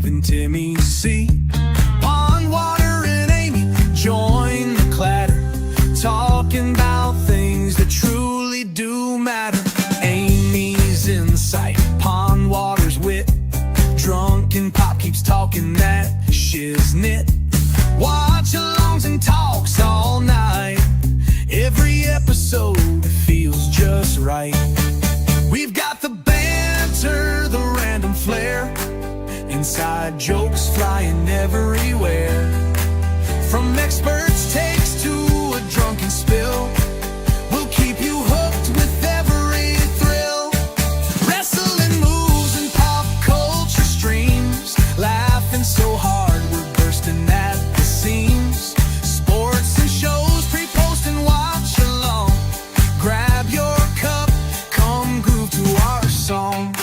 Steve and Timmy C. Pond Water and Amy join the clatter, talking about things that truly do matter. Amy's insight, Pond Water's wit, drunken Pop keeps talking that shiznit. Watch-alongs and talks all night, every episode feels just right. We've got the banter, the random flair, inside jokes flying everywhere. From experts' takes to a drunken spill, we'll keep you hooked with every thrill. Wrestling moves and pop culture streams, laughing so hard we're bursting at the seams. Sports and shows, pre-post and watch along. Grab your cup, come groove to our song.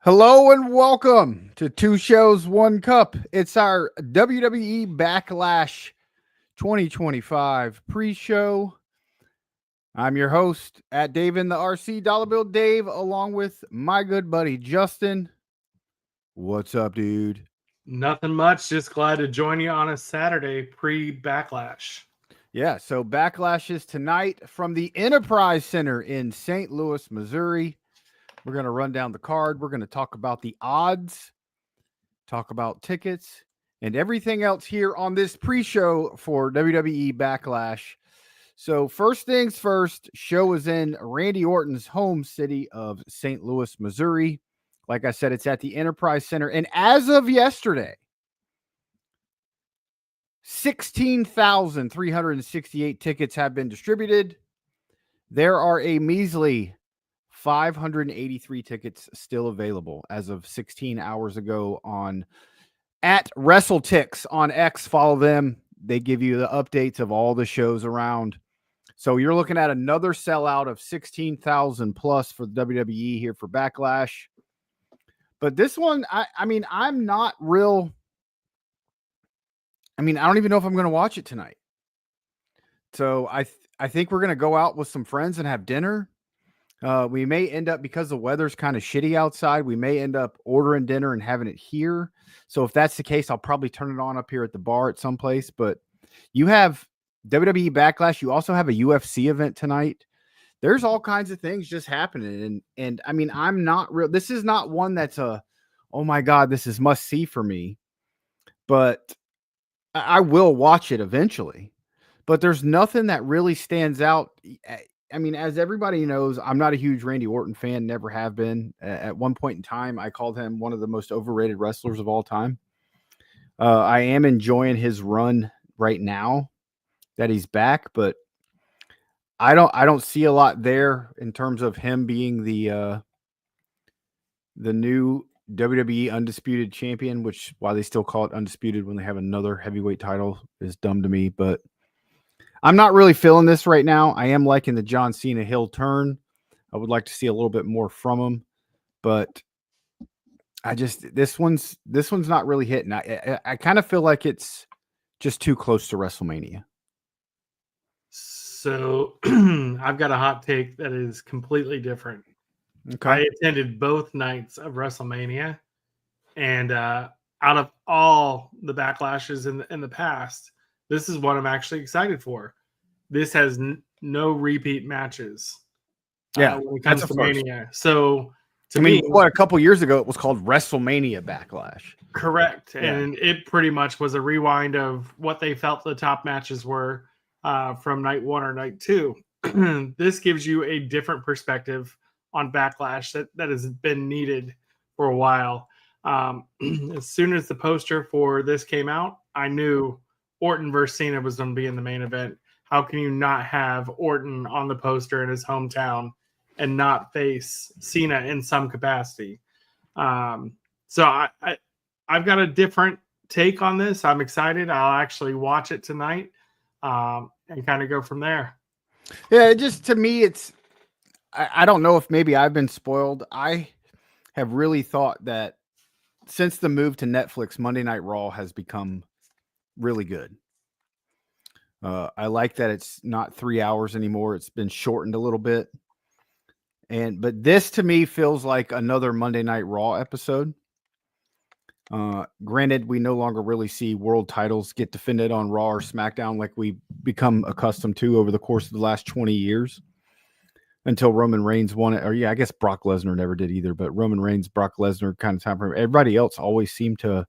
Hello and welcome to Two Shows, One Cup. It's our WWE Backlash 2025 pre-show. I'm your host at Dave in the RC, Dollar Bill Dave, along with my good buddy Justin. What's up, dude? Nothing much. Just glad to join you on a Saturday pre-Backlash. Yeah, so Backlash is tonight from the Enterprise Center in St. Louis, Missouri. We're going to run down the card. We're going to talk about the odds, talk about tickets, and everything else here on this pre-show for WWE Backlash. So first things first, show is in Randy Orton's home city of St. Louis, Missouri. Like I said, it's at the Enterprise Center. And as of yesterday, 16,368 tickets have been distributed. There are a measly 583 tickets still available as of 16 hours ago on at WrestleTix on X. Follow them. They give you the updates of all the shows around. So you're looking at another sellout of 16,000 plus for the WWE here for Backlash. But this one, I'm not real. I don't even know if I'm going to watch it tonight. So I think we're going to go out with some friends and have dinner. We may end up, because the weather's kind of shitty outside, we may end up ordering dinner and having it here. So if that's the case, I'll probably turn it on up here at the bar at some place. But you have WWE Backlash. You also have a UFC event tonight. There's all kinds of things just happening. And I'm not real. This is not one that's oh my God, this is must see for me. But I will watch it eventually. But there's nothing that really stands out. As everybody knows, I'm not a huge Randy Orton fan, never have been. At one point in time, I called him one of the most overrated wrestlers of all time. I am enjoying his run right now that he's back, but I don't see a lot there in terms of him being the new WWE Undisputed Champion, which why they still call it Undisputed when they have another heavyweight title is dumb to me, but I'm not really feeling this right now. I am liking the John Cena heel turn. I would like to see a little bit more from him, but this one's not really hitting. I kind of feel like it's just too close to WrestleMania. So I've got a hot take that is completely different. Okay. I attended both nights of WrestleMania, and out of all the backlashes in the past, this is what I'm actually excited for. This has no repeat matches. Yeah, when it comes to Mania. So to me, a couple years ago, it was called WrestleMania Backlash. Correct. Yeah. And it pretty much was a rewind of what they felt the top matches were from night one or night two. This gives you a different perspective on Backlash that has been needed for a while. As soon as the poster for this came out, I knew Orton versus Cena was going to be in the main event. How can you not have Orton on the poster in his hometown and not face Cena in some capacity? So I've got a different take on this. I'm excited. I'll actually watch it tonight and kind of go from there. Yeah, to me, I don't know if maybe I've been spoiled. I have really thought that since the move to Netflix, Monday Night Raw has become really good. I like that it's not 3 hours anymore. It's been shortened a little bit. But this to me feels like another Monday Night Raw episode. Granted, we no longer really see world titles get defended on Raw or SmackDown like we become accustomed to over the course of the last 20 years until Roman Reigns won it. Or I guess Brock Lesnar never did either, but Roman Reigns, Brock Lesnar kind of time frame. Everybody else always seemed to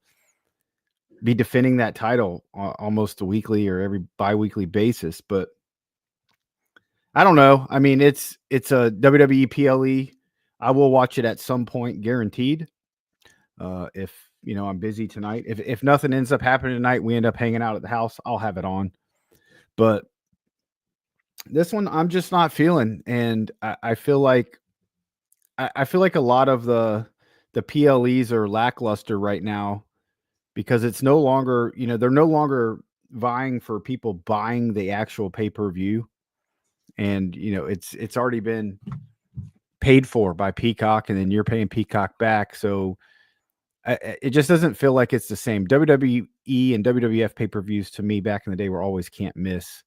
be defending that title almost a weekly or every bi-weekly basis. But I don't know. I mean, it's a WWE PLE. I will watch it at some point, guaranteed. If I'm busy tonight. If nothing ends up happening tonight, we end up hanging out at the house, I'll have it on. But this one I'm just not feeling, and I feel like a lot of the PLEs are lackluster right now because it's no longer, they're no longer vying for people buying the actual pay-per-view. And it's already been paid for by Peacock, and then you're paying Peacock back. So it just doesn't feel like it's the same. WWE and WWF pay-per-views to me back in the day were always can't miss.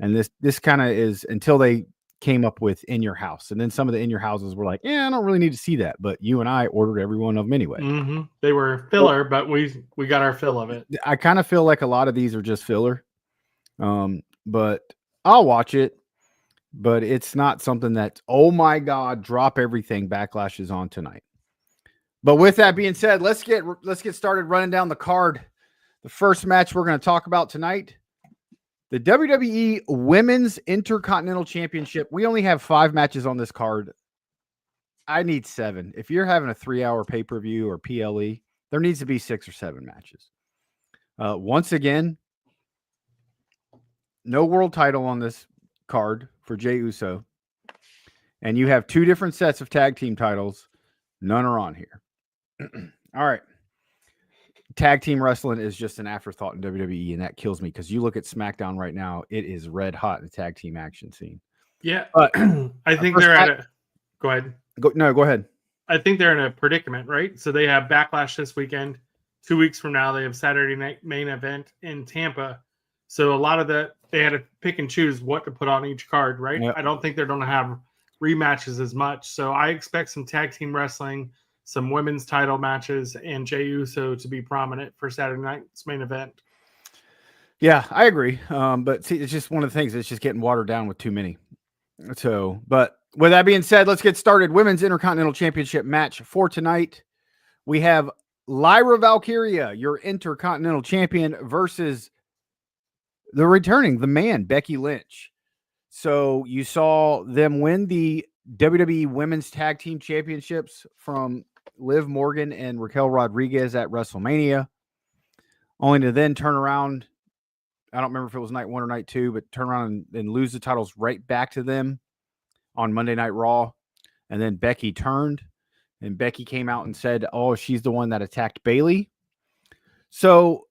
And this kind of is until they came up with In Your House. And then some of the In Your Houses were like, I don't really need to see that. But you and I ordered every one of them anyway. Mm-hmm. They were filler, but we got our fill of it. I kind of feel like a lot of these are just filler. But I'll watch it. But it's not something that, oh my God, drop everything Backlash is on tonight. But with that being said, let's get started running down the card. The first match we're going to talk about tonight, the WWE Women's Intercontinental Championship. We only have 5 matches on this card. I need 7. If you're having a 3-hour pay-per-view or PLE, there needs to be 6 or 7 matches. Once again, no world title on this card for Jey Uso. And you have 2 different sets of tag team titles. None are on here. All right. Tag team wrestling is just an afterthought in WWE, and that kills me because you look at SmackDown right now, it is red hot in the tag team action scene. Yeah. I think they're at a... Go ahead. Go ahead. I think they're in a predicament, right? So they have Backlash this weekend. 2 weeks from now, they have Saturday night main event in Tampa. So a lot of that, they had to pick and choose what to put on each card, right? Yep. I don't think they're going to have rematches as much. So I expect some tag team wrestling, some women's title matches, and Jey Uso to be prominent for Saturday night's main event. Yeah, I agree. But see, it's just one of the things that's just getting watered down with too many. So, but with that being said, let's get started. Women's Intercontinental Championship match for tonight. We have Lyra Valkyria, your Intercontinental Champion, versus the man, Becky Lynch. So you saw them win the WWE Women's Tag Team Championships from Liv Morgan and Raquel Rodriguez at WrestleMania, only to then turn around. I don't remember if it was night 1 or night 2, but turn around and lose the titles right back to them on Monday Night Raw. And then Becky turned, and Becky came out and said, oh, she's the one that attacked Bayley. So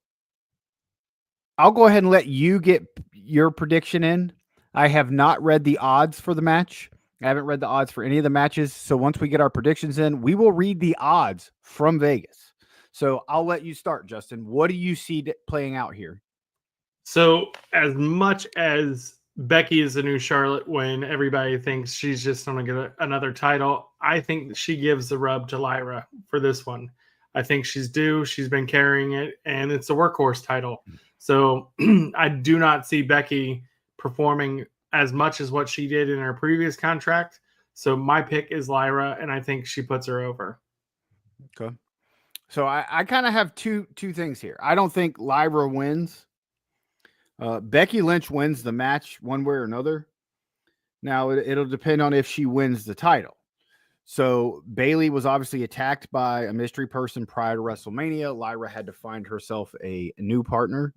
I'll go ahead and let you get your prediction in. I have not read the odds for the match. I haven't read the odds for any of the matches. So once we get our predictions in, we will read the odds from Vegas. So I'll let you start, Justin. What do you see playing out here? So as much as Becky is the new Charlotte when everybody thinks she's just going to get another title, I think she gives the rub to Lyra for this one. I think she's due. She's been carrying it, and it's a workhorse title. So I do not see Becky performing as much as what she did in her previous contract. So my pick is Lyra, and I think she puts her over. Okay. So I kind of have two things here. I don't think Lyra wins. Becky Lynch wins the match one way or another. Now, it'll depend on if she wins the title. So Bayley was obviously attacked by a mystery person prior to WrestleMania. Lyra had to find herself a new partner.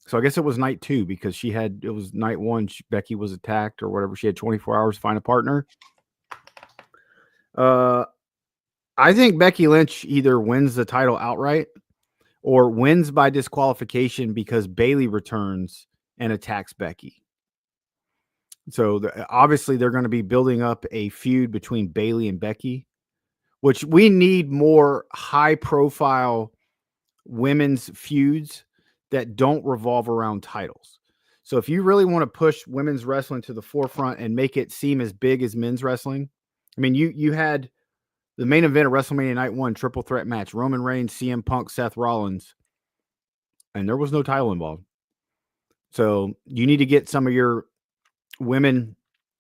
So I guess it was night 2 because it was night 1. Becky was attacked or whatever. She had 24 hours to find a partner. I think Becky Lynch either wins the title outright or wins by disqualification because Bayley returns and attacks Becky. So obviously they're going to be building up a feud between Bayley and Becky, which we need more high-profile women's feuds that don't revolve around titles. So if you really want to push women's wrestling to the forefront and make it seem as big as men's wrestling, I mean, you had the main event of WrestleMania Night 1 triple threat match: Roman Reigns, CM Punk, Seth Rollins, and there was no title involved. So you need to get some of your women,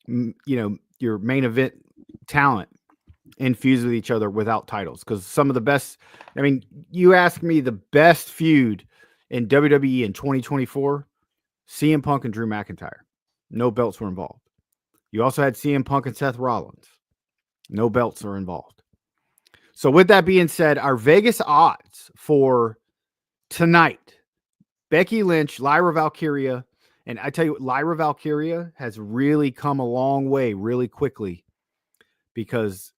your main event talent infused with each other without titles, because some of the best, I mean, you ask me the best feud in WWE in 2024, CM Punk and Drew McIntyre. No belts were involved. You also had CM Punk and Seth Rollins. No belts are involved. So with that being said, our Vegas odds for tonight: Becky Lynch, Lyra Valkyria. And I tell you what, Lyra Valkyria has really come a long way really quickly, because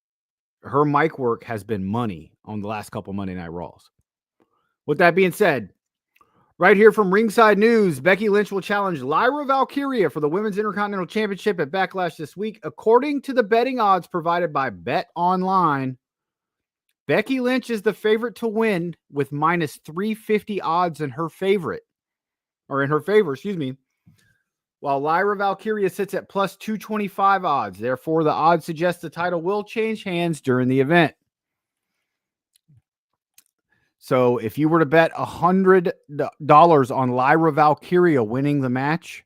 her mic work has been money on the last couple Monday Night Raws. With that being said, right here from Ringside News, Becky Lynch will challenge Lyra Valkyria for the Women's Intercontinental Championship at Backlash this week. According to the betting odds provided by Bet Online, Becky Lynch is the favorite to win with minus 350 odds in her favor, while Lyra Valkyria sits at plus 225 odds. Therefore, the odds suggest the title will change hands during the event. So if you were to bet $100 on Lyra Valkyria winning the match,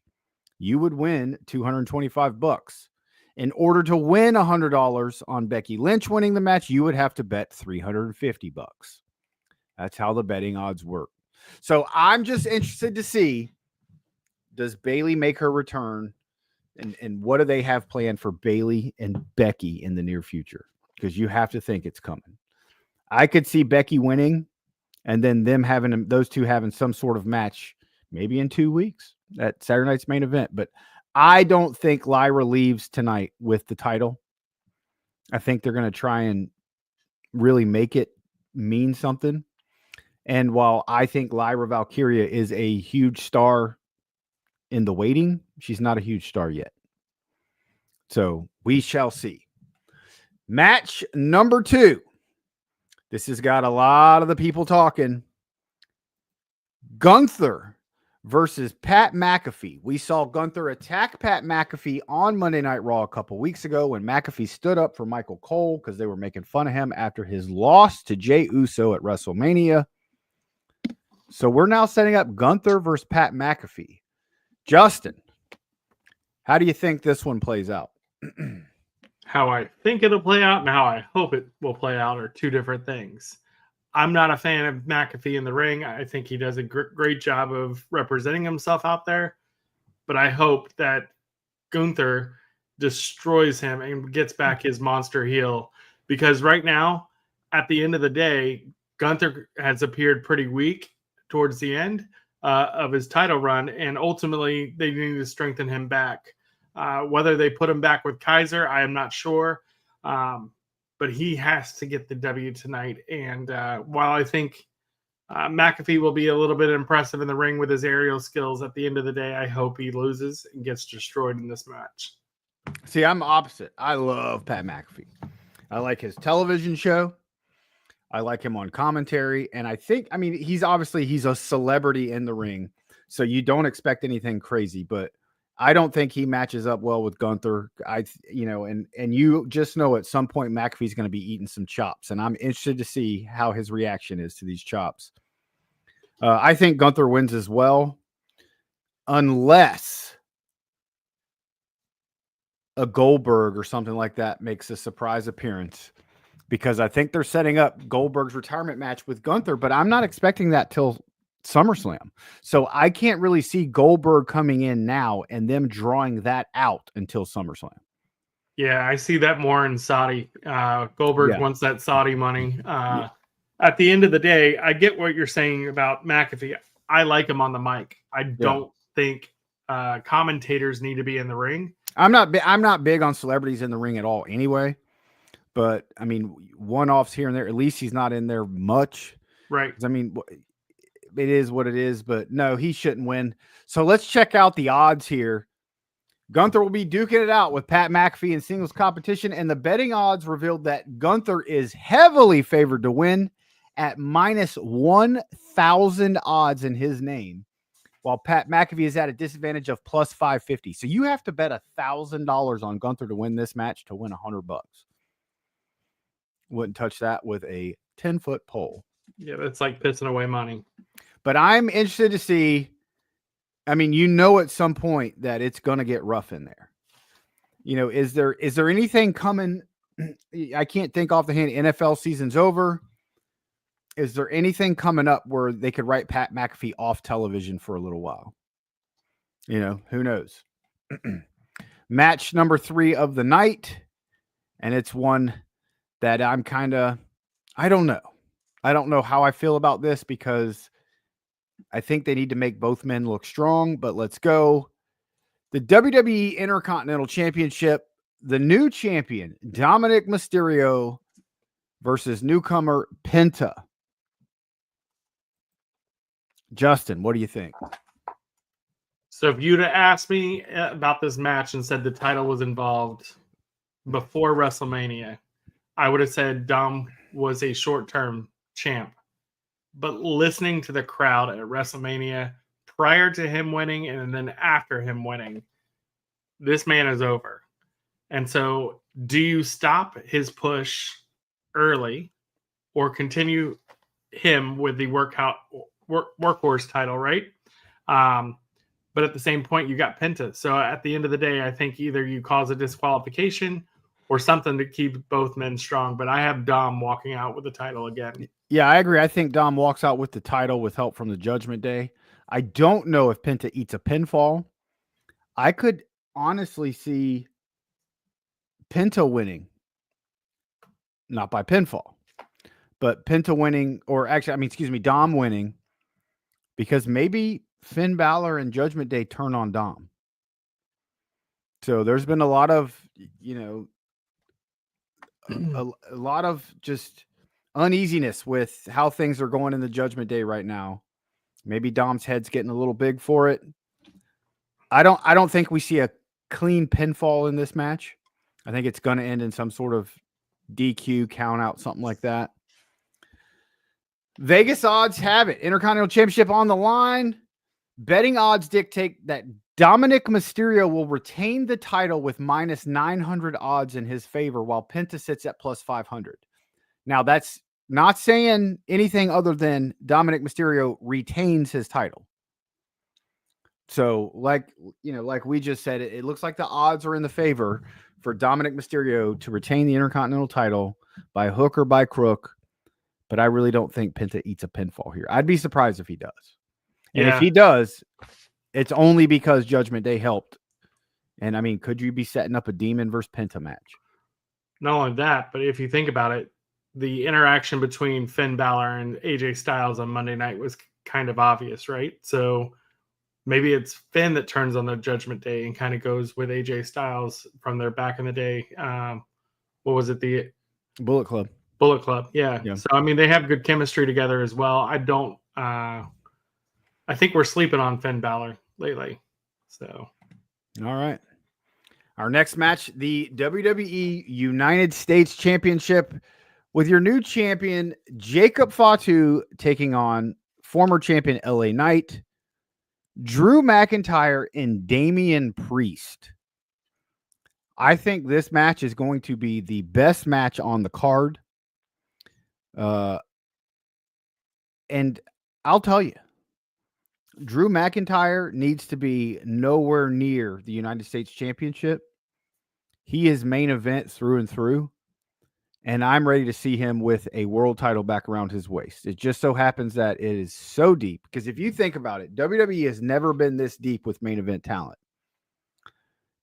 you would win $225. In order to win $100 on Becky Lynch winning the match, you would have to bet $350. That's how the betting odds work. So I'm just interested to see, does Bayley make her return? And what do they have planned for Bayley and Becky in the near future? Because you have to think it's coming. I could see Becky winning and then those two having some sort of match maybe in 2 weeks at Saturday night's main event. But I don't think Lyra leaves tonight with the title. I think they're going to try and really make it mean something. And while I think Lyra Valkyria is a huge star in the waiting, she's not a huge star yet. So we shall see. Match number 2. This has got a lot of the people talking. Gunther versus Pat McAfee. We saw Gunther attack Pat McAfee on Monday Night Raw a couple weeks ago when McAfee stood up for Michael Cole because they were making fun of him after his loss to Jey Uso at WrestleMania. So we're now setting up Gunther versus Pat McAfee. Justin, how do you think this one plays out? How I think it'll play out and how I hope it will play out are two different things. I'm not a fan of McAfee in the ring. I think he does a great job of representing himself out there. But I hope that Gunther destroys him and gets back his monster heel. Because right now, at the end of the day, Gunther has appeared pretty weak towards the end of his title run. And ultimately, they need to strengthen him back. Whether they put him back with Kaiser, I am not sure. But he has to get the W tonight. And while I think McAfee will be a little bit impressive in the ring with his aerial skills, at the end of the day, I hope he loses and gets destroyed in this match. See, I'm opposite. I love Pat McAfee. I like his television show. I like him on commentary. And he's a celebrity in the ring. So you don't expect anything crazy, but I don't think he matches up well with Gunther. And you just know at some point McAfee's going to be eating some chops, and I'm interested to see how his reaction is to these chops. I think Gunther wins as well, unless a Goldberg or something like that makes a surprise appearance, because I think they're setting up Goldberg's retirement match with Gunther, but I'm not expecting that till SummerSlam. So I can't really see Goldberg coming in now and them drawing that out until SummerSlam. Yeah, I see that more in Saudi. Goldberg wants that Saudi money. At the end of the day, I get what you're saying about McAfee. I like him on the mic. I don't think commentators need to be in the ring. I'm not big on celebrities in the ring at all anyway. But I mean, one-offs here and there. At least he's not in there much. Right. I mean, it is what it is, but no, he shouldn't win. So let's check out the odds here. Gunther will be duking it out with Pat McAfee in singles competition, and the betting odds revealed that Gunther is heavily favored to win at minus 1,000 odds in his name, while Pat McAfee is at a disadvantage of plus 550. So you have to bet $1,000 on Gunther to win this match to win $100. Wouldn't touch that with a 10-foot pole. Yeah, that's like pissing away money. But I'm interested to see. I mean, you know, at some point that it's going to get rough in there. You know, is there anything coming? I can't think off the hand. NFL season's over. Is there anything coming up where they could write Pat McAfee off television for a little while? You know, who knows? Match number 3 of the night. And it's one that I'm I don't know. I don't know how I feel about this because I think they need to make both men look strong, but let's go. The WWE Intercontinental Championship, the new champion, Dominic Mysterio versus newcomer Penta. Justin, what do you think? So if you'd have asked me about this match and said the title was involved before WrestleMania, I would have said Dom was a short-term champ. But listening to the crowd at WrestleMania prior to him winning and then after him winning, this man is over. And so do you stop his push early or continue him with the workhorse title, right? But at the same point, you got Penta. So at the end of the day, I think either you cause a disqualification or something to keep both men strong. But I have Dom walking out with the title again. Yeah, I agree. I think Dom walks out with the title with help from the Judgment Day. I don't know if Penta eats a pinfall. I could honestly see Penta winning. Not by pinfall, but Penta winning, or actually, Dom winning, because maybe Finn Balor and Judgment Day turn on Dom. So there's been a lot of, a lot of just uneasiness with how things are going in the Judgment Day right now. Maybe Dom's head's getting a little big for it. I don't think we see a clean pinfall in this match. I think it's going to end in some sort of DQ, count out, something like that. Vegas odds have it. Intercontinental Championship on the line. Betting odds dictate that Dominic Mysterio will retain the title with minus 900 odds in his favor, while Penta sits at plus 500. Now, that's not saying anything other than Dominic Mysterio retains his title. So, like we just said, it looks like the odds are in the favor for Dominic Mysterio to retain the Intercontinental title by hook or by crook. But I really don't think Penta eats a pinfall here. I'd be surprised if he does. And if he does, it's only because Judgment Day helped. And I mean, could you be setting up a Demon versus Penta match? Not only that, but if you think about it, the interaction between Finn Balor and AJ Styles on Monday night was kind of obvious, right? So maybe it's Finn that turns on the Judgment Day and kind of goes with AJ Styles from their back in the day. What was it? The Bullet Club. Bullet Club. Yeah. So, I mean, they have good chemistry together as well. I think we're sleeping on Finn Balor lately. So, all right. Our next match, the WWE United States Championship, with your new champion, Jacob Fatu, taking on former champion LA Knight, Drew McIntyre, and Damian Priest. I think this match is going to be the best match on the card. And I'll tell you, Drew McIntyre needs to be nowhere near the United States Championship. He is main event through and through. And I'm ready to see him with a world title back around his waist. It just so happens that it is so deep. Because if you think about it, WWE has never been this deep with main event talent.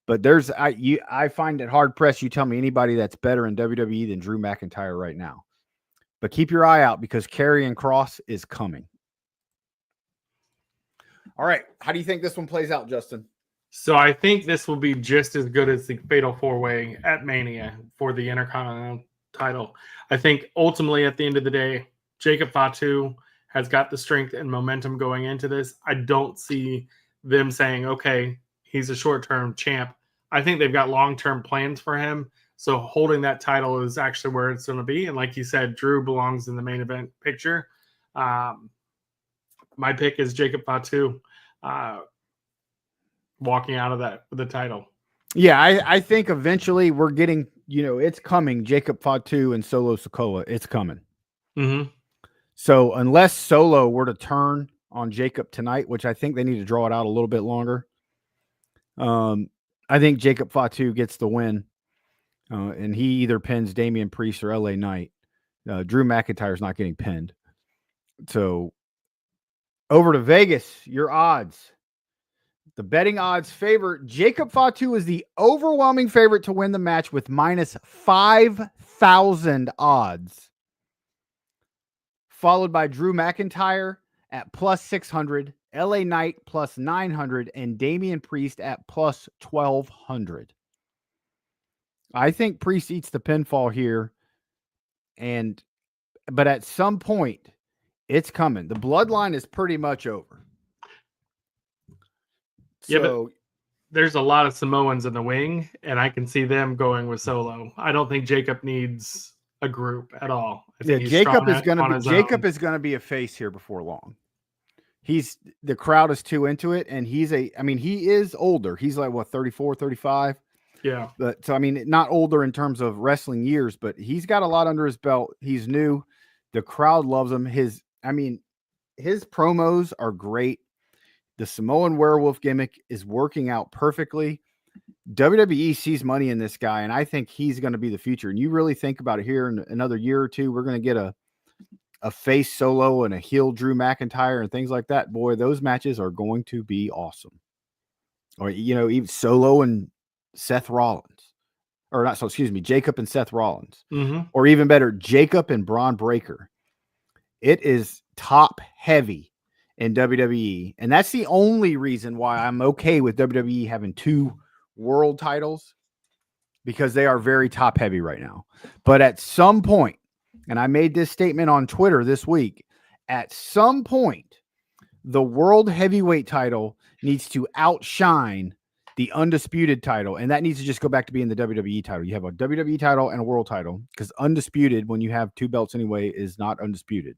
But I find it hard pressed. You tell me anybody that's better in WWE than Drew McIntyre right now. But keep your eye out because Karrion Kross is coming. All right. How do you think this one plays out, Justin? So I think this will be just as good as the Fatal 4-Way at Mania for the Intercontinental title. I think ultimately at the end of the day, Jacob Fatu has got the strength and momentum going into this. I don't see them saying, okay, he's a short-term champ. I think they've got long-term plans for him. So holding that title is actually where it's going to be. And like you said, Drew belongs in the main event picture. My pick is Jacob Fatu walking out of that with the title. Yeah, I think eventually we're getting, it's coming. Jacob Fatu and Solo Sikoa, it's coming. Mm-hmm. So unless Solo were to turn on Jacob tonight, which I think they need to draw it out a little bit longer, I think Jacob Fatu gets the win, and he either pins Damian Priest or LA Knight. Drew McIntyre's not getting pinned. So over to Vegas, your odds. The betting odds favor Jacob Fatu is the overwhelming favorite to win the match with minus 5,000 odds, followed by Drew McIntyre at plus 600, LA Knight plus 900, and Damian Priest at plus 1,200. I think Priest eats the pinfall here, but at some point, it's coming. The bloodline is pretty much over. Yeah, but So there's a lot of Samoans in the wing, and I can see them going with Solo. I don't think Jacob needs a group at all. I think he's Jacob is strong going to on be his own. is going to be a face here before long. The crowd is too into it, and he is older. He's like what, 34, 35? Yeah. But so not older in terms of wrestling years, but he's got a lot under his belt. He's new. The crowd loves him. His promos are great. The Samoan werewolf gimmick is working out perfectly. WWE sees money in this guy, and I think he's going to be the future. And you really think about it, here in another year or two, we're going to get a face Solo and a heel Drew McIntyre and things like that. Boy, those matches are going to be awesome. Or, even Solo and Seth Rollins. Or not, so excuse me, Jacob and Seth Rollins. Mm-hmm. Or even better, Jacob and Braun Breaker. It is top heavy in WWE. And that's the only reason why I'm okay with WWE having 2 world titles, because they are very top heavy right now. But at some point, and I made this statement on Twitter this week, at some point, the world heavyweight title needs to outshine the undisputed title. And that needs to just go back to being the WWE title. You have a WWE title and a world title, because undisputed, when you have 2 belts anyway, is not undisputed.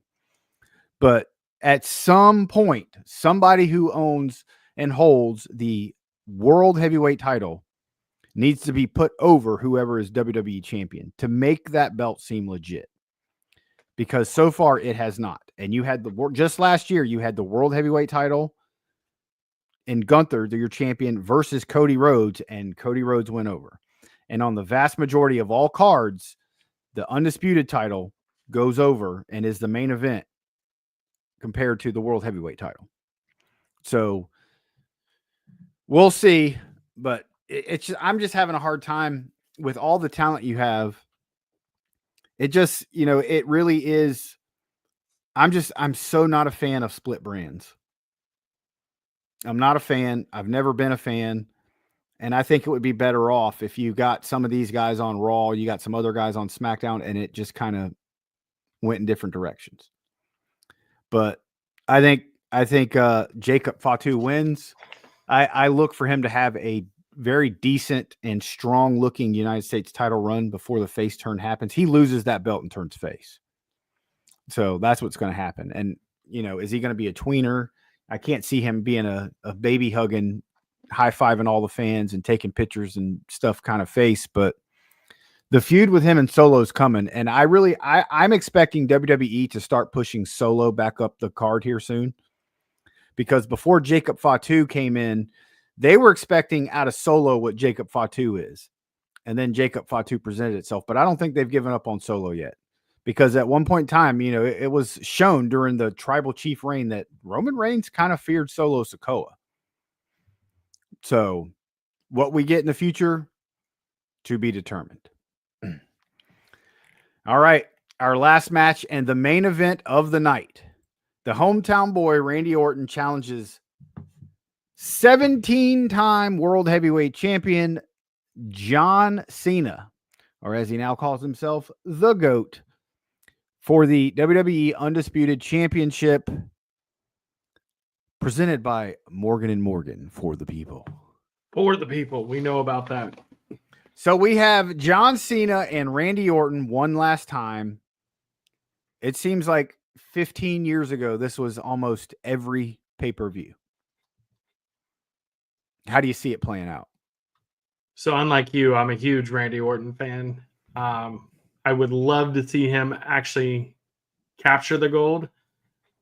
But at some point, somebody who owns and holds the world heavyweight title needs to be put over whoever is WWE champion to make that belt seem legit. Because so far it has not. And you had just last year, you had the world heavyweight title and Gunther, your champion, versus Cody Rhodes, and Cody Rhodes went over. And on the vast majority of all cards, the undisputed title goes over and is the main event compared to the world heavyweight title. So we'll see, but I'm just having a hard time with all the talent you have. It just, it really is. I'm so not a fan of split brands. I'm not a fan. I've never been a fan. And I think it would be better off if you got some of these guys on Raw, you got some other guys on SmackDown, and it just kind of went in different directions. But I think Jacob Fatu wins. I look for him to have a very decent and strong looking United States title run before the face turn happens. He loses that belt and turns face. So that's what's going to happen. And, is he going to be a tweener? I can't see him being a baby hugging, high-fiving all the fans and taking pictures and stuff kind of face. But the feud with him and Solo is coming. And I'm expecting WWE to start pushing Solo back up the card here soon. Because before Jacob Fatu came in, they were expecting out of Solo what Jacob Fatu is. And then Jacob Fatu presented itself. But I don't think they've given up on Solo yet. Because at one point in time, it was shown during the Tribal Chief reign that Roman Reigns kind of feared Solo Sikoa. So what we get in the future, to be determined. All right. Our last match and the main event of the night. The hometown boy, Randy Orton, challenges 17-time world heavyweight champion John Cena, or as he now calls himself, the GOAT, for the WWE Undisputed Championship, presented by Morgan & Morgan, for the people. For the people. We know about that. So we have John Cena and Randy Orton one last time. It seems like 15 years ago, this was almost every pay-per-view. How do you see it playing out? So unlike you, I'm a huge Randy Orton fan. I would love to see him actually capture the gold,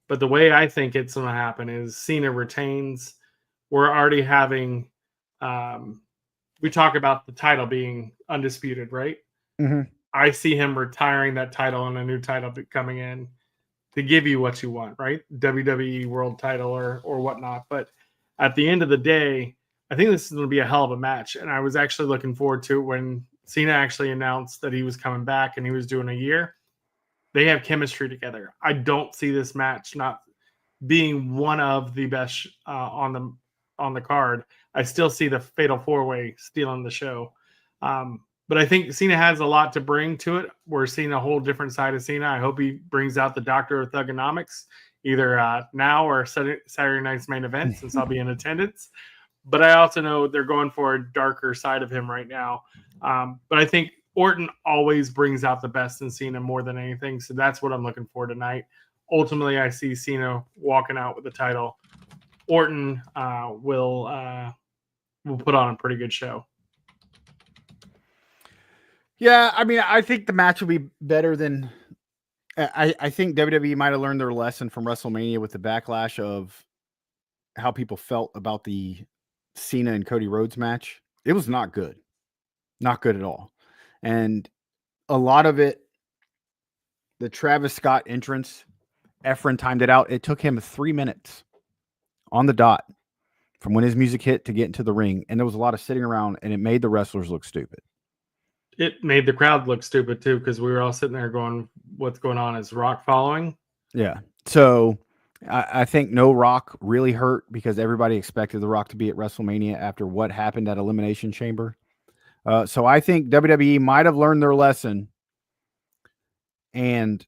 but the way I think it's going to happen is Cena retains. We're already having, we talk about the title being undisputed, right? Mhm. I see him retiring that title and a new title coming in to give you what you want, right? WWE World Title or whatnot. But at the end of the day, I think this is going to be a hell of a match, and I was actually looking forward to it when Cena actually announced that he was coming back and he was doing a year. They have chemistry together. I don't see this match not being one of the best on the card. I still see the Fatal 4-Way stealing the show. But I think Cena has a lot to bring to it. We're seeing a whole different side of Cena. I hope he brings out the Doctor of Thugonomics either now or Saturday night's main event, since I'll be in attendance. But I also know they're going for a darker side of him right now. But I think Orton always brings out the best in Cena more than anything. So that's what I'm looking for tonight. Ultimately, I see Cena walking out with the title. Orton will put on a pretty good show. Yeah, I mean, I think the match will be better than. I think WWE might have learned their lesson from WrestleMania with the backlash of how people felt about the Cena and Cody Rhodes match. It was not good. Not good at all. And a lot of it, the Travis Scott entrance, Efren timed it out. It took him 3 minutes on the dot from when his music hit to get into the ring. And there was a lot of sitting around, and it made the wrestlers look stupid. It made the crowd look stupid too, because we were all sitting there going, what's going on? Is Rock following? Yeah. So I think no Rock really hurt because everybody expected the Rock to be at WrestleMania after what happened at Elimination Chamber. So I think WWE might have learned their lesson and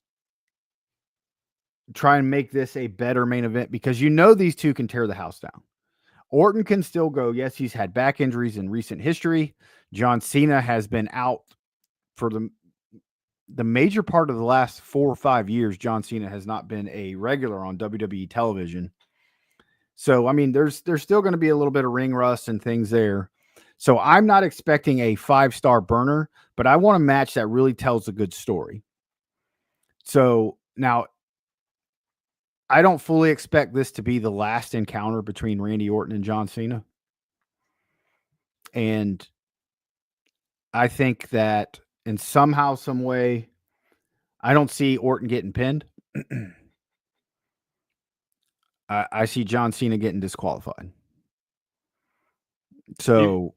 try and make this a better main event, because you know these two can tear the house down. Orton can still go. Yes, he's had back injuries in recent history. John Cena has been out for the major part of the last 4 or 5 years. John Cena has not been a regular on WWE television. So, I mean, there's still going to be a little bit of ring rust and things there. So I'm not expecting a 5-star burner, but I want a match that really tells a good story. So now I don't fully expect this to be the last encounter between Randy Orton and John Cena. And I think that in somehow, some way, I don't see Orton getting pinned. I see John Cena getting disqualified. So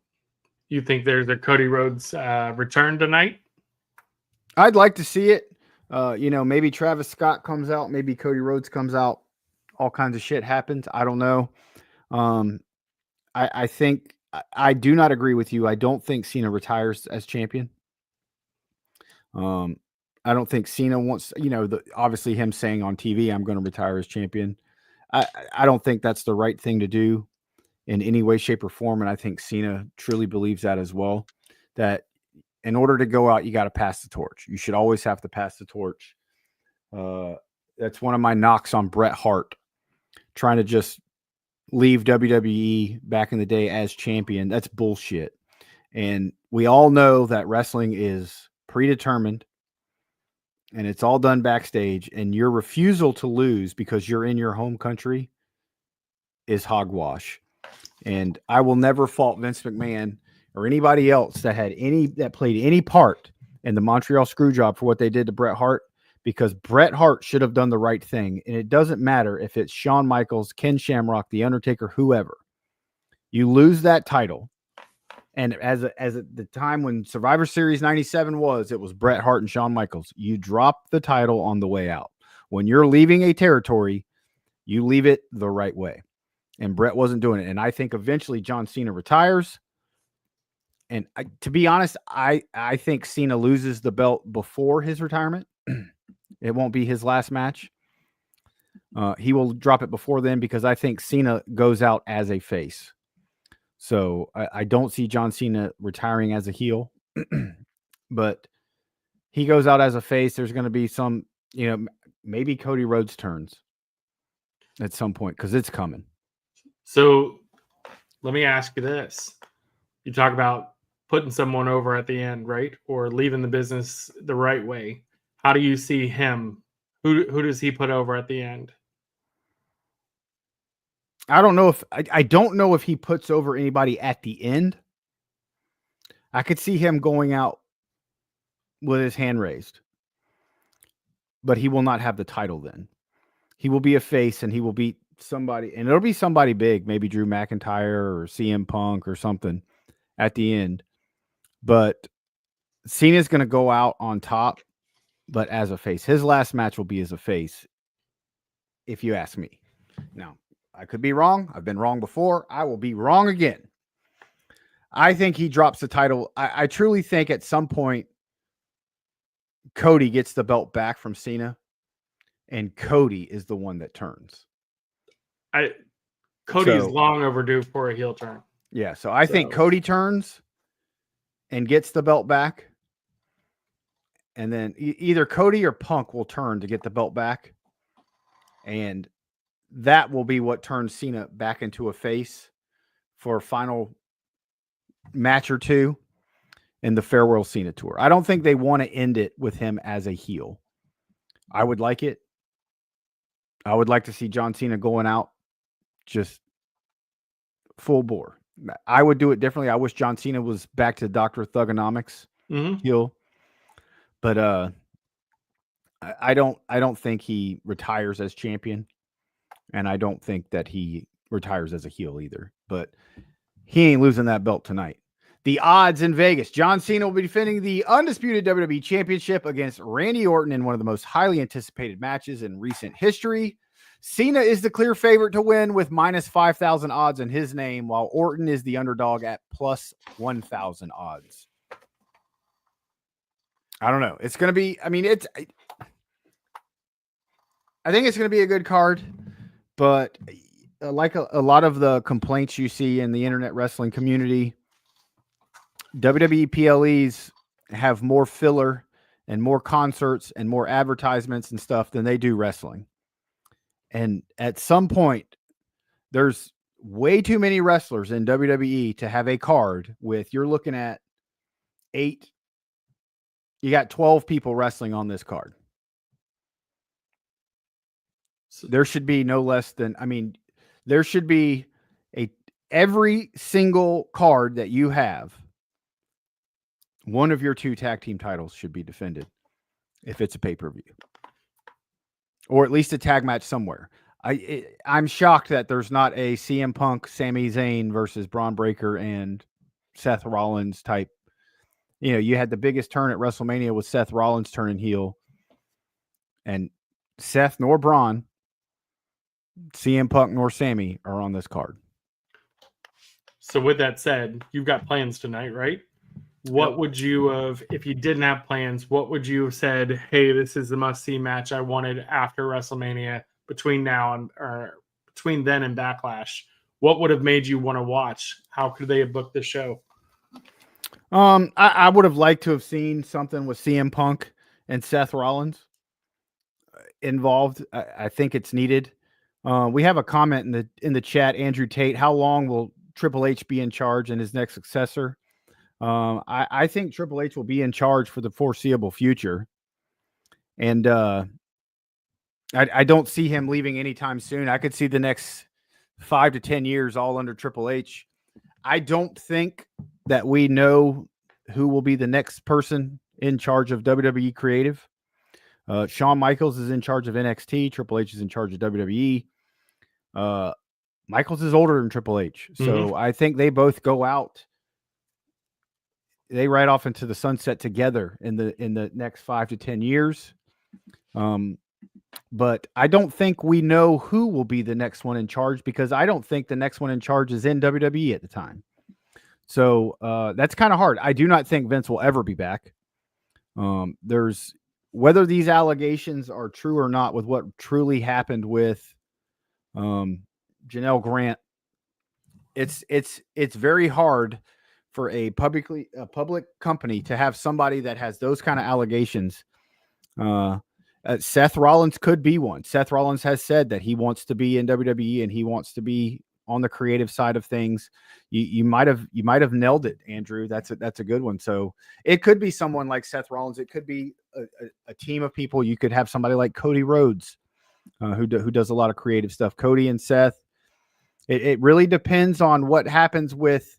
You think there's a Cody Rhodes return tonight? I'd like to see it. Maybe Travis Scott comes out, maybe Cody Rhodes comes out. All kinds of shit happens. I don't know. I think I do not agree with you. I don't think Cena retires as champion. I don't think Cena wants, obviously him saying on TV, I'm going to retire as champion. I don't think that's the right thing to do in any way, shape, or form. And I think Cena truly believes that as well, that in order to go out, you got to pass the torch. You should always have to pass the torch. That's one of my knocks on Bret Hart, trying to just leave WWE back in the day as champion. That's bullshit. And we all know that wrestling is predetermined and it's all done backstage, and your refusal to lose because you're in your home country is hogwash. And I will never fault Vince McMahon or anybody else that played any part in the Montreal Screwjob for what they did to Bret Hart, because Bret Hart should have done the right thing. And it doesn't matter if it's Shawn Michaels, Ken Shamrock, The Undertaker, whoever. You lose that title. And as at the time when Survivor Series 97 it was Bret Hart and Shawn Michaels. You drop the title on the way out. When you're leaving a territory, you leave it the right way. And Bret wasn't doing it. And I think eventually John Cena retires. And to be honest, I think Cena loses the belt before his retirement. It won't be his last match. He will drop it before then, because I think Cena goes out as a face. So I don't see John Cena retiring as a heel, but he goes out as a face. There's going to be some, maybe Cody Rhodes turns at some point, because it's coming. So let me ask you this. You talk about putting someone over at the end, right? Or leaving the business the right way. How do you see him? Who does he put over at the end? I don't know if I don't know if he puts over anybody at the end. I could see him going out with his hand raised, but he will not have the title then. He will be a face and he will beat somebody, and it'll be somebody big, maybe Drew McIntyre or CM Punk or something at the end. But Cena's going to go out on top, but as a face. His last match will be as a face, if you ask me. Now, I could be wrong. I've been wrong before. I will be wrong again. I think he drops the title. I truly think at some point Cody gets the belt back from Cena, and Cody is the one that turns. Cody's long overdue for a heel turn. Yeah, so I think Cody turns and gets the belt back, and then either Cody or Punk will turn to get the belt back, and that will be what turns Cena back into a face for a final match or two in the Farewell Cena tour. I don't think they want to end it with him as a heel. I would like it. I would like to see John Cena going out just full bore. I would do it differently. I wish John Cena was back to Dr. Thugonomics heel. But I don't think he retires as champion. And I don't think that he retires as a heel either. But he ain't losing that belt tonight. The odds in Vegas. John Cena will be defending the undisputed WWE Championship against Randy Orton in one of the most highly anticipated matches in recent history. Cena is the clear favorite to win with minus 5,000 odds in his name, while Orton is the underdog at plus 1,000 odds. I don't know. It's going to be, I think it's going to be a good card, but like a lot of the complaints you see in the internet wrestling community, WWE PLEs have more filler and more concerts and more advertisements and stuff than they do wrestling. And at some point, there's way too many wrestlers in WWE to have a card with, you're looking at 8, you got 12 people wrestling on this card. So there should be no less than, there should be every single card that you have, one of your 2 tag team titles should be defended if it's a pay-per-view. Or at least a tag match somewhere. I'm shocked that there's not a CM Punk, Sami Zayn versus Braun Breaker and Seth Rollins type. You know, you had the biggest turn at WrestleMania with Seth Rollins turning heel. And Seth nor Braun, CM Punk nor Sami are on this card. So with that said, you've got plans tonight, right? What would you have, if you didn't have plans, what would you have said, hey, this is the must-see match I wanted after WrestleMania between now and, or between then and Backlash? What would have made you want to watch? How could they have booked the show? I would have liked to have seen something with CM Punk and Seth Rollins involved. I think it's needed. We have a comment in the chat, Andrew Tate. How long will Triple H be in charge and his next successor? I think Triple H will be in charge for the foreseeable future. And I don't see him leaving anytime soon. I could see the next 5 to 10 years all under Triple H. I don't think that we know who will be the next person in charge of WWE Creative. Shawn Michaels is in charge of NXT. Triple H is in charge of WWE. Michaels is older than Triple H. So I think they both go out. They ride off into the sunset together in the next 5 to 10 years. But I don't think we know who will be the next one in charge, because I don't think the next one in charge is in WWE at the time. So that's kind of hard. I do not think Vince will ever be back. There's whether these allegations are true or not with what truly happened with Janelle Grant. It's very hard for a public company to have somebody that has those kind of allegations. Seth Rollins could be one. Seth Rollins has said that he wants to be in WWE and he wants to be on the creative side of things, you might have nailed it, Andrew. That's a good one. So it could be someone like Seth Rollins. It could be a team of people. You could have somebody like Cody Rhodes, who does a lot of creative stuff. Cody and Seth. It really depends on what happens with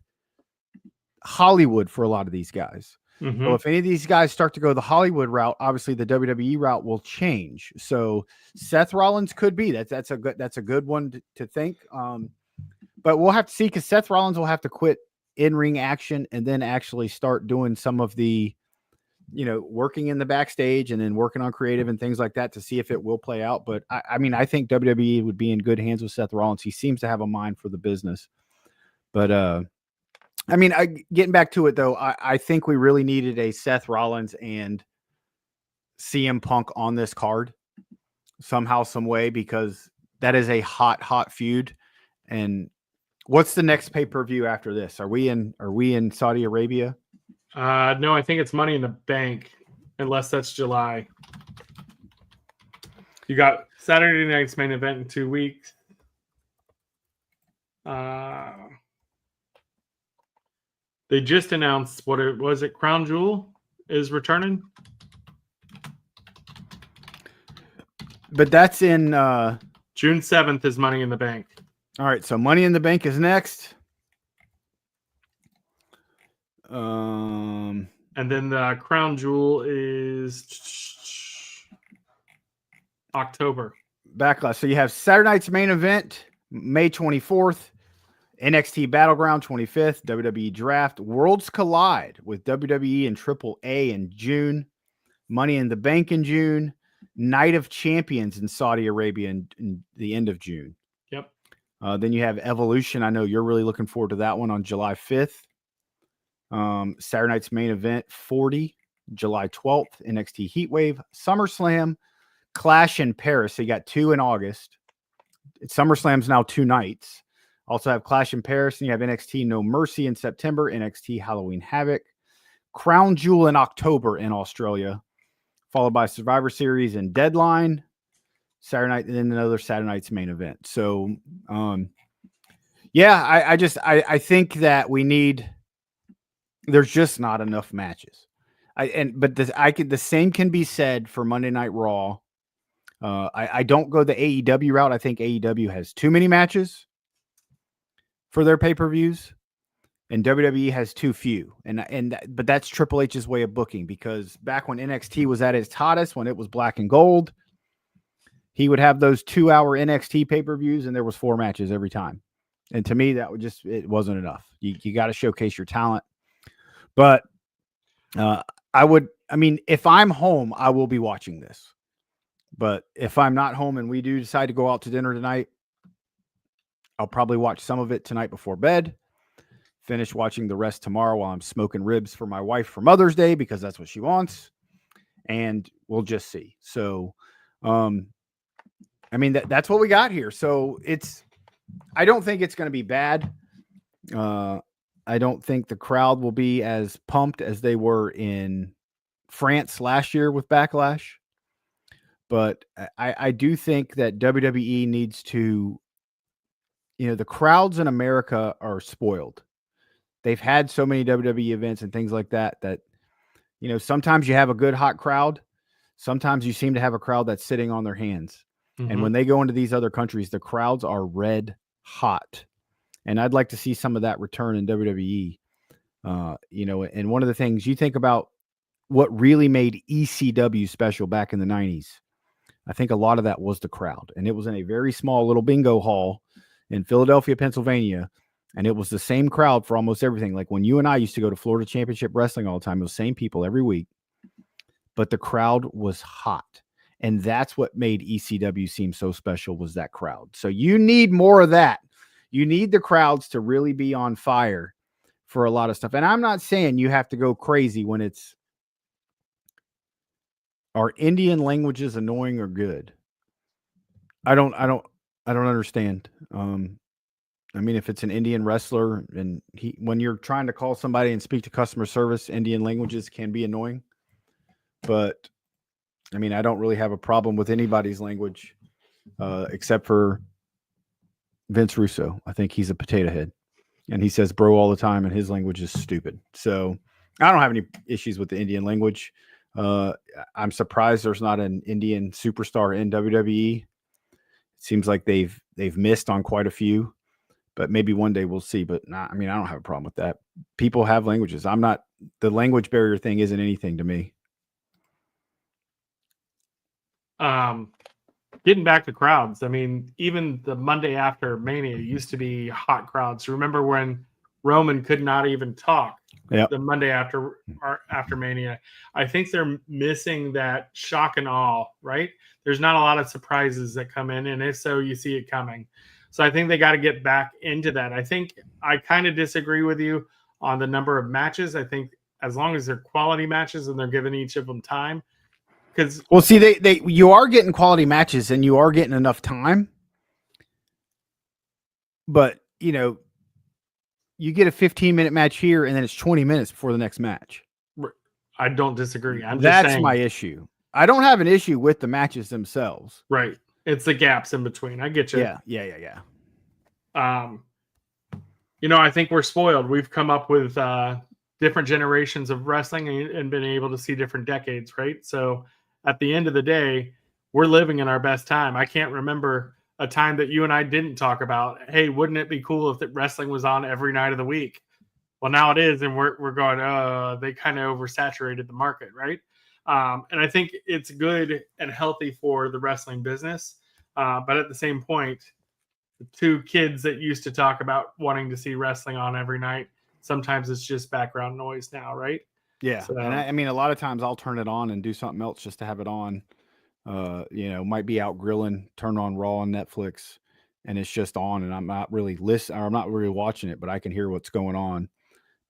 Hollywood for a lot of these guys. Mm-hmm. So if any of these guys start to go the Hollywood route, obviously the WWE route will change. So Seth Rollins could be that's a good one to think. But we'll have to see, because Seth Rollins will have to quit in-ring action and then actually start doing some of the, working in the backstage and then working on creative and things like that to see if it will play out. But I mean, I think WWE would be in good hands with Seth Rollins. He seems to have a mind for the business. But I mean, getting back to it though, I think we really needed a Seth Rollins and CM Punk on this card somehow, some way, because that is a hot feud. And what's the next pay-per-view after this? Are we in Saudi Arabia? No, I think it's Money in the Bank, unless that's July. You got Saturday night's main event in 2 weeks. They just announced what it was. It Crown Jewel is returning, but that's in June 7th is Money in the Bank. All right, so Money in the Bank is next. And then the Crown Jewel is October. Backlash. So you have Saturday night's main event, May 24th, NXT Battleground 25th, WWE Draft, Worlds Collide with WWE and AAA in June, Money in the Bank in June, Night of Champions in Saudi Arabia in the end of June. Yep. Then you have Evolution. I know you're really looking forward to that one on July 5th. Saturday night's main event, 40, July 12th, NXT Heatwave, SummerSlam, Clash in Paris. So you got 2 in August. SummerSlam's now 2 nights. Also have Clash in Paris, and you have NXT No Mercy in September, NXT Halloween Havoc, Crown Jewel in October in Australia, followed by Survivor Series and Deadline, Saturday night, and then another Saturday night's main event. So, yeah, I think that we need. There's just not enough matches. The same can be said for Monday Night Raw. I don't go the AEW route. I think AEW has too many matches for their pay-per-views, and WWE has too few. But that's Triple H's way of booking, because back when NXT was at its hottest, when it was black and gold, he would have those 2-hour NXT pay-per-views, and there was 4 matches every time. And to me, it wasn't enough. You got to showcase your talent. But if I'm home, I will be watching this. But if I'm not home and we do decide to go out to dinner tonight, I'll probably watch some of it tonight before bed, finish watching the rest tomorrow while I'm smoking ribs for my wife for Mother's Day, because that's what she wants. And we'll just see. So, that's what we got here. So I don't think it's going to be bad. I don't think the crowd will be as pumped as they were in France last year with Backlash. But I do think that WWE needs to, the crowds in America are spoiled. They've had so many WWE events and things like that, sometimes you have a good hot crowd. Sometimes you seem to have a crowd that's sitting on their hands. Mm-hmm. And when they go into these other countries, the crowds are red hot. And I'd like to see some of that return in WWE. And one of the things you think about what really made ECW special back in the 90s, I think a lot of that was the crowd. And it was in a very small little bingo hall in Philadelphia, Pennsylvania. And it was the same crowd for almost everything. Like when you and I used to go to Florida Championship Wrestling all the time, it was the same people every week. But the crowd was hot. And that's what made ECW seem so special, was that crowd. So you need more of that. You need the crowds to really be on fire for a lot of stuff. And I'm not saying you have to go crazy when it's, are Indian languages annoying or good? I don't understand. If it's an Indian wrestler and when you're trying to call somebody and speak to customer service, Indian languages can be annoying. But I don't really have a problem with anybody's language, except for Vince Russo. I think he's a potato head. And he says bro all the time, and his language is stupid. So I don't have any issues with the Indian language. I'm surprised there's not an Indian superstar in WWE. It seems like they've missed on quite a few, but maybe one day we'll see. But nah, I mean, I don't have a problem with that. People have languages. I'm not, the language barrier thing isn't anything to me. Getting back to crowds, I mean, even the Monday after Mania used to be hot crowds. Remember when Roman could not even talk? Yep. The Monday after Mania. I think they're missing that shock and awe, right? There's not a lot of surprises that come in, and if so, you see it coming. So I think they got to get back into that. I think I kind of disagree with you on the number of matches. I think as long as they're quality matches and they're giving each of them time. Because well, see, you are getting quality matches and you are getting enough time, but you get a 15-minute match here and then it's 20 minutes before the next match. I don't disagree. That's just saying, my issue. I don't have an issue with the matches themselves. Right. It's the gaps in between. I get you. Yeah. I think we're spoiled. We've come up with different generations of wrestling and been able to see different decades, right? So at the end of the day, we're living in our best time. I can't remember a time that you and I didn't talk about, hey, wouldn't it be cool if wrestling was on every night of the week? Well, now it is, and we're going, they kind of oversaturated the market, right? And I think it's good and healthy for the wrestling business. But at the same point, the two kids that used to talk about wanting to see wrestling on every night, sometimes it's just background noise now, right? Yeah. So, and I mean, a lot of times I'll turn it on and do something else just to have it on. Might be out grilling, turn on Raw on Netflix, and it's just on, and I'm not really listening, or I'm not really watching it, but I can hear what's going on.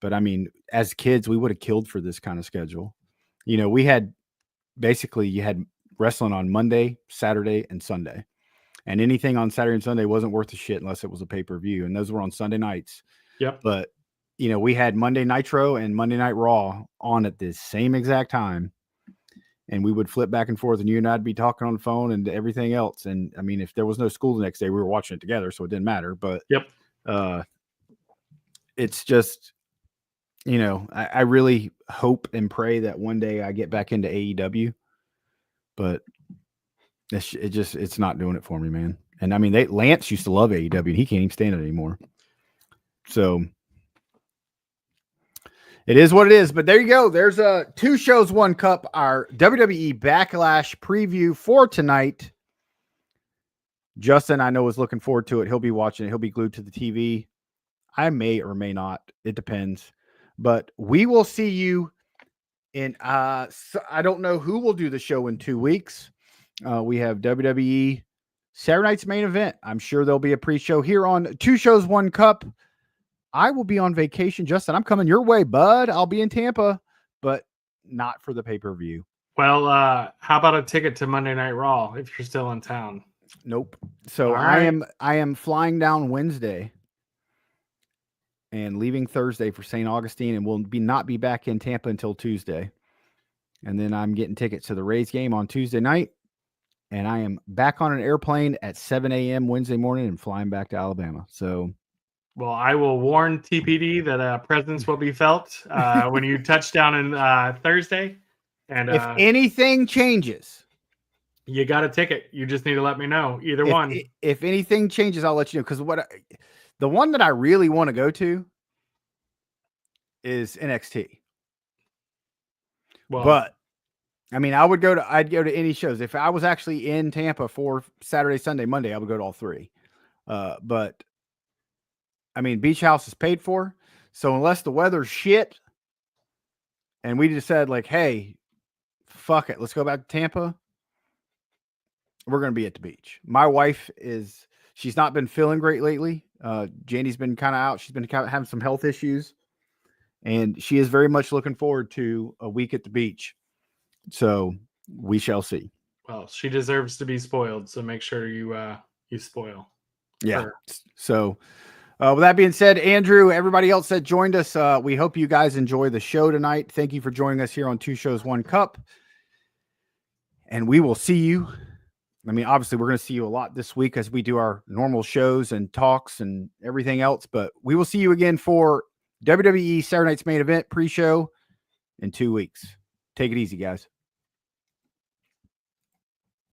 But I mean, as kids, we would have killed for this kind of schedule. We had you had wrestling on Monday, Saturday, and Sunday, and anything on Saturday and Sunday wasn't worth a shit unless it was a pay-per-view, and those were on Sunday nights. Yep. But we had Monday Nitro and Monday Night Raw on at the same exact time. And we would flip back and forth, and you and I'd be talking on the phone and everything else. And I mean, if there was no school the next day, we were watching it together, so it didn't matter. But yep, it's just, I really hope and pray that one day I get back into AEW. But it's not doing it for me, man. And I mean, Lance used to love AEW, and he can't even stand it anymore. So it is what it is, but there you go. There's 2 shows, 1 cup, our WWE Backlash preview for tonight. Justin, I know, is looking forward to it. He'll be watching it. He'll be glued to the TV. I may or may not. It depends. But we will see you in, I don't know who will do the show in 2 weeks. We have WWE Saturday night's main event. I'm sure there'll be a pre-show here on 2 shows, 1 cup. I will be on vacation, Justin. I'm coming your way, bud. I'll be in Tampa, but not for the pay-per-view. Well, how about a ticket to Monday Night Raw if you're still in town? Nope. So I am flying down Wednesday and leaving Thursday for St. Augustine, and will not be back in Tampa until Tuesday. And then I'm getting tickets to the Rays game on Tuesday night, and I am back on an airplane at 7 a.m. Wednesday morning and flying back to Alabama. So. Well, I will warn TPD that presence will be felt when you touch down on Thursday. And if anything changes, you got a ticket. You just need to let me know. Either one. If anything changes, I'll let you know. Because the one that I really want to go to is NXT. Well, but I mean, I'd go to any shows. If I was actually in Tampa for Saturday, Sunday, Monday, I would go to all 3. But I mean, Beach House is paid for. So unless the weather's shit and we just said like, hey, fuck it, let's go back to Tampa, we're going to be at the beach. My wife she's not been feeling great lately. Janie's been kind of out. She's been kind of having some health issues, and she is very much looking forward to a week at the beach. So we shall see. Well, she deserves to be spoiled. So make sure you spoil. Yeah. Her. So, with that being said, Andrew, everybody else that joined us, we hope you guys enjoy the show tonight. Thank you for joining us here on 2 shows, 1 cup. And we will see you I mean, obviously, we're going to see you a lot this week as we do our normal shows and talks and everything else. But we will see you again for WWE Saturday Night's Main Event pre-show in 2 weeks. Take it easy, guys.